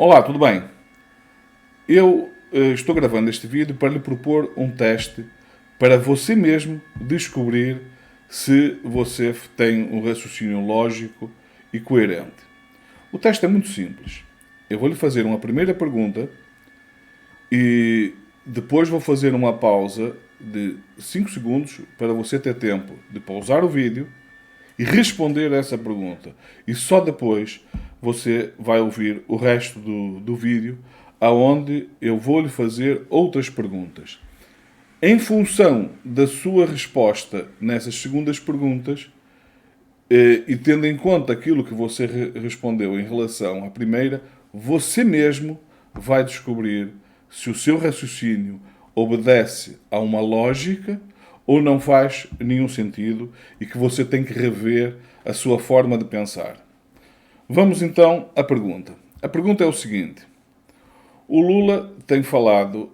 Olá, tudo bem? Eu estou gravando este vídeo para lhe propor um teste para você mesmo descobrir se você tem um raciocínio lógico e coerente. O teste é muito simples. Eu vou lhe fazer uma primeira pergunta e depois vou fazer uma pausa de 5 segundos para você ter tempo de pausar o vídeo e responder a essa pergunta. E só depois você vai ouvir o resto do vídeo, aonde eu vou lhe fazer outras perguntas. Em função da sua resposta nessas segundas perguntas, e tendo em conta aquilo que você respondeu em relação à primeira, você mesmo vai descobrir se o seu raciocínio obedece a uma lógica ou não faz nenhum sentido e que você tem que rever a sua forma de pensar. Vamos então à pergunta. A pergunta é o seguinte: o Lula tem falado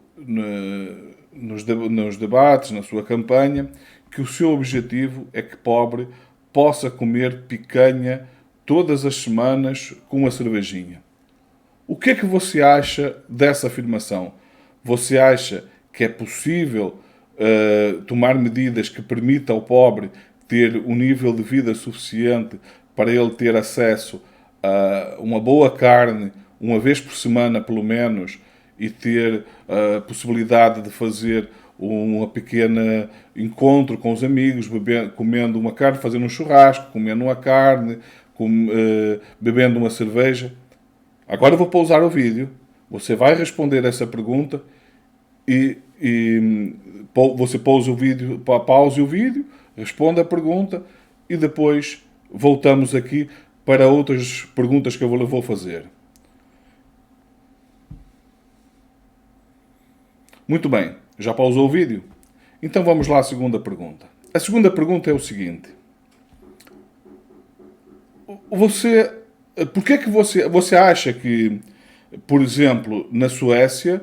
nos debates, na sua campanha, que o seu objetivo é que pobre possa comer picanha todas as semanas com uma cervejinha. O que é que você acha dessa afirmação? Você acha que é possível tomar medidas que permitam ao pobre ter um nível de vida suficiente para ele ter acesso a uma boa carne, uma vez por semana pelo menos, e ter a possibilidade de fazer uma pequena encontro com os amigos, comendo uma carne, fazendo um churrasco, comendo uma carne, bebendo uma cerveja? Agora eu vou pausar o vídeo, você vai responder essa pergunta e você pause o vídeo, responda a pergunta e depois voltamos aqui para outras perguntas que eu vou fazer. Muito bem, já pausou o vídeo? Então vamos lá à segunda pergunta. A segunda pergunta é o seguinte: por que é que você acha que, por exemplo, na Suécia,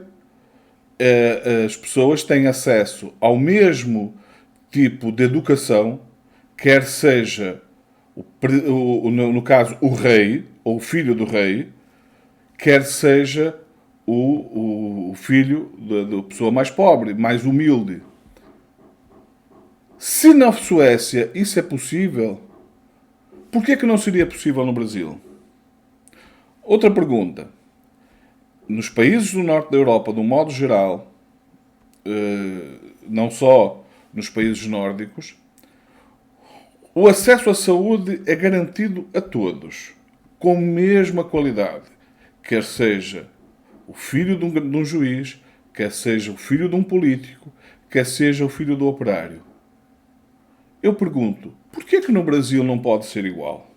as pessoas têm acesso ao mesmo tipo de educação, quer seja, no caso, o rei, ou o filho do rei, quer seja o filho da pessoa mais pobre, mais humilde? Se na Suécia isso é possível, por que é que não seria possível no Brasil? Outra pergunta. Nos países do norte da Europa, de um modo geral, não só nos países nórdicos, o acesso à saúde é garantido a todos, com a mesma qualidade, quer seja o filho de um juiz, quer seja o filho de um político, quer seja o filho do operário. Eu pergunto, por que é que no Brasil não pode ser igual?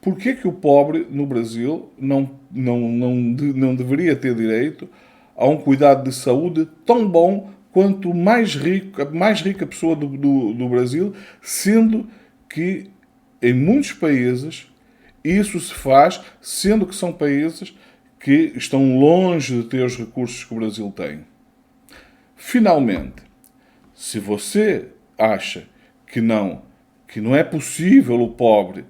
Por que é que o pobre no Brasil não deveria ter direito a um cuidado de saúde tão bom quanto a mais rica pessoa do Brasil, sendo que em muitos países isso se faz, sendo que são países que estão longe de ter os recursos que o Brasil tem? Finalmente, se você acha que não é possível o pobre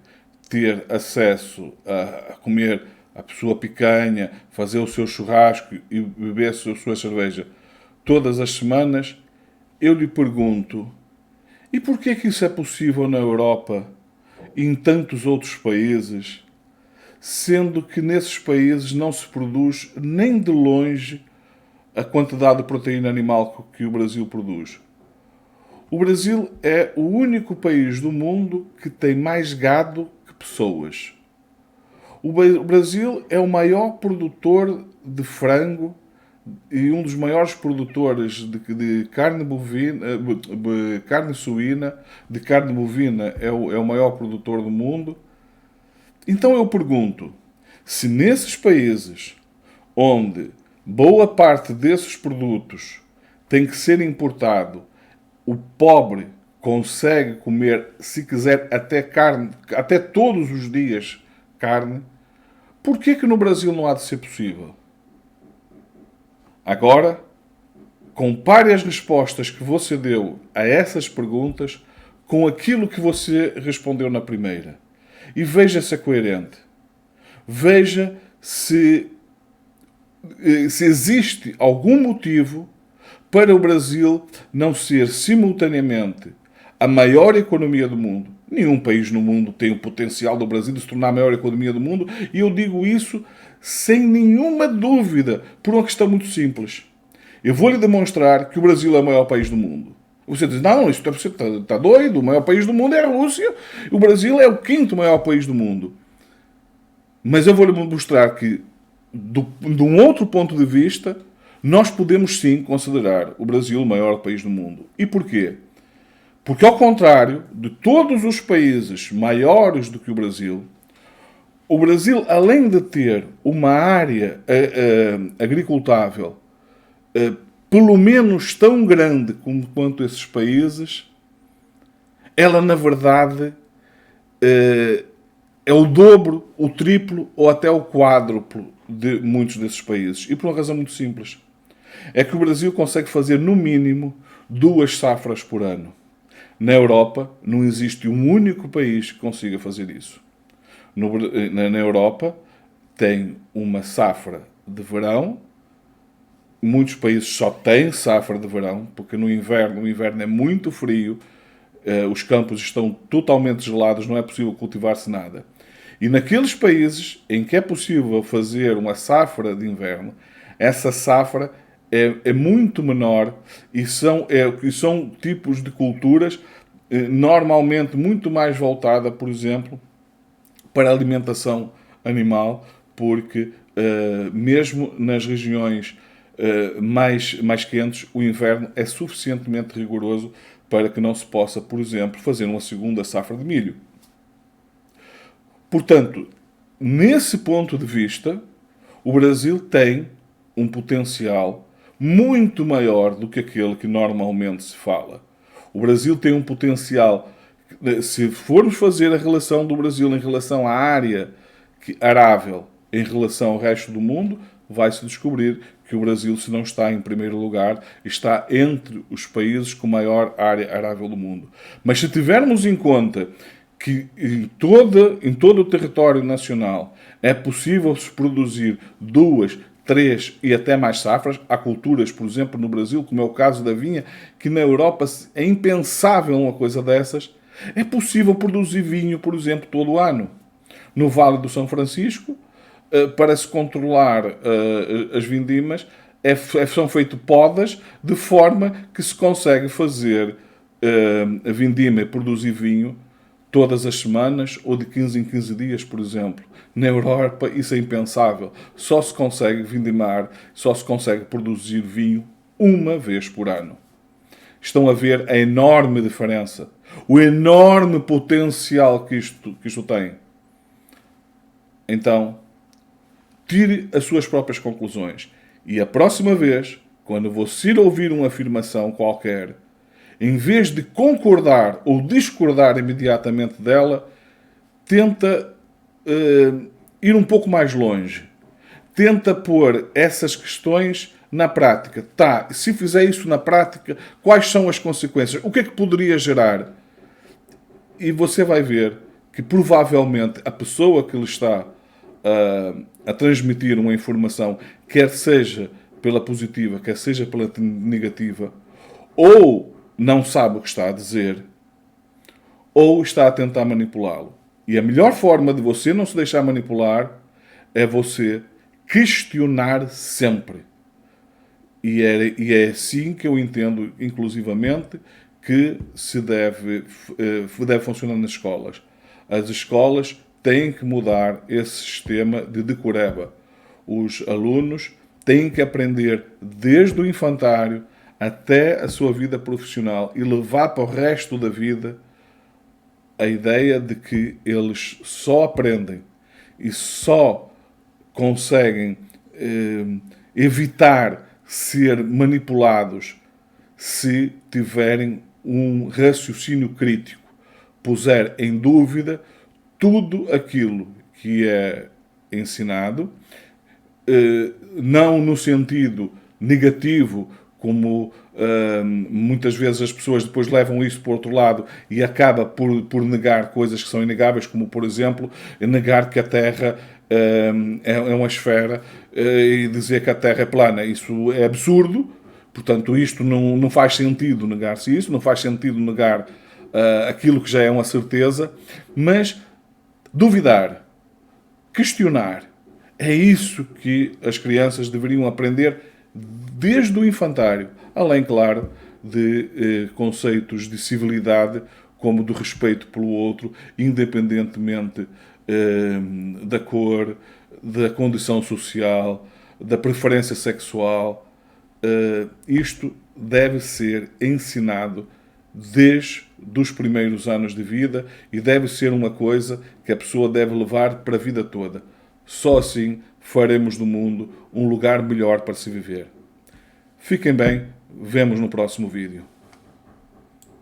ter acesso a comer a sua picanha, fazer o seu churrasco e beber a sua cerveja todas as semanas, eu lhe pergunto, e porquê é que isso é possível na Europa e em tantos outros países, sendo que nesses países não se produz nem de longe a quantidade de proteína animal que o Brasil produz? O Brasil é o único país do mundo que tem mais gado que pessoas. O Brasil é o maior produtor de frango e um dos maiores produtores de carne bovina, carne suína, de carne bovina é o maior produtor do mundo. Então eu pergunto, se nesses países onde boa parte desses produtos tem que ser importado, o pobre consegue comer, se quiser, até carne, até todos os dias carne, por que que no Brasil não há de ser possível? Agora, compare as respostas que você deu a essas perguntas com aquilo que você respondeu na primeira. E veja se é coerente. Veja se existe algum motivo para o Brasil não ser simultaneamente a maior economia do mundo. Nenhum país no mundo tem o potencial do Brasil de se tornar a maior economia do mundo, e eu digo isso sem nenhuma dúvida, por uma questão muito simples. Eu vou-lhe demonstrar que o Brasil é o maior país do mundo. Você diz, não, isso está doido, o maior país do mundo é a Rússia, o Brasil é o quinto maior país do mundo. Mas eu vou-lhe mostrar que, de um outro ponto de vista, nós podemos sim considerar o Brasil o maior país do mundo. E porquê? Porque, ao contrário de todos os países maiores do que o Brasil, além de ter uma área agricultável pelo menos tão grande quanto esses países, ela, na verdade, é o dobro, o triplo ou até o quádruplo de muitos desses países. E por uma razão muito simples. É que o Brasil consegue fazer, no mínimo, 2 safras por ano. Na Europa, não existe um único país que consiga fazer isso. Na Europa, tem uma safra de verão. Muitos países só têm safra de verão, porque o inverno é muito frio, os campos estão totalmente gelados, não é possível cultivar-se nada. E naqueles países em que é possível fazer uma safra de inverno, essa safra é muito menor e são tipos de culturas normalmente muito mais voltada, por exemplo, para a alimentação animal, porque mesmo nas regiões mais quentes, o inverno é suficientemente rigoroso para que não se possa, por exemplo, fazer uma segunda safra de milho. Portanto, nesse ponto de vista, o Brasil tem um potencial muito maior do que aquele que normalmente se fala. O Brasil tem um potencial, se formos fazer a relação do Brasil em relação à área arável em relação ao resto do mundo, vai-se descobrir que o Brasil, se não está em primeiro lugar, está entre os países com maior área arável do mundo. Mas se tivermos em conta que em todo o território nacional é possível se produzir 2, 3 e até mais safras, há culturas, por exemplo, no Brasil, como é o caso da vinha, que na Europa é impensável uma coisa dessas, é possível produzir vinho, por exemplo, todo o ano. No Vale do São Francisco, para se controlar as vindimas, são feitas podas de forma que se consegue fazer a vindima e produzir vinho todas as semanas ou de 15 em 15 dias, por exemplo. Na Europa isso é impensável. Só se consegue vindimar, só se consegue produzir vinho uma vez por ano. Estão a ver a enorme diferença, o enorme potencial que isto tem. Então, tire as suas próprias conclusões. E a próxima vez, quando você ouvir uma afirmação qualquer, em vez de concordar ou discordar imediatamente dela, tenta ir um pouco mais longe. Tenta pôr essas questões na prática. Se fizer isso na prática, quais são as consequências? O que é que poderia gerar? E você vai ver que provavelmente a pessoa que lhe está a transmitir uma informação, quer seja pela positiva, quer seja pela negativa, ou não sabe o que está a dizer, ou está a tentar manipulá-lo. E a melhor forma de você não se deixar manipular é você questionar sempre. E é assim que eu entendo, inclusivamente, que se deve funcionar nas escolas. As escolas têm que mudar esse sistema de decoreba. Os alunos têm que aprender desde o infantário até a sua vida profissional e levar para o resto da vida a ideia de que eles só aprendem e só conseguem evitar ser manipulados se tiverem um raciocínio crítico, puser em dúvida tudo aquilo que é ensinado, não no sentido negativo, como muitas vezes as pessoas depois levam isso para o outro lado e acaba por negar coisas que são inegáveis, como, por exemplo, negar que a Terra é uma esfera e dizer que a Terra é plana. Isso é absurdo, portanto, isto não faz sentido negar-se isso, não faz sentido negar aquilo que já é uma certeza, mas duvidar, questionar, é isso que as crianças deveriam aprender desde o infantário, além, claro, de conceitos de civilidade, como do respeito pelo outro, independentemente da cor, da condição social, da preferência sexual. Isto deve ser ensinado desde os primeiros anos de vida e deve ser uma coisa que a pessoa deve levar para a vida toda. Só assim faremos do mundo um lugar melhor para se viver. Fiquem bem, vemos no próximo vídeo.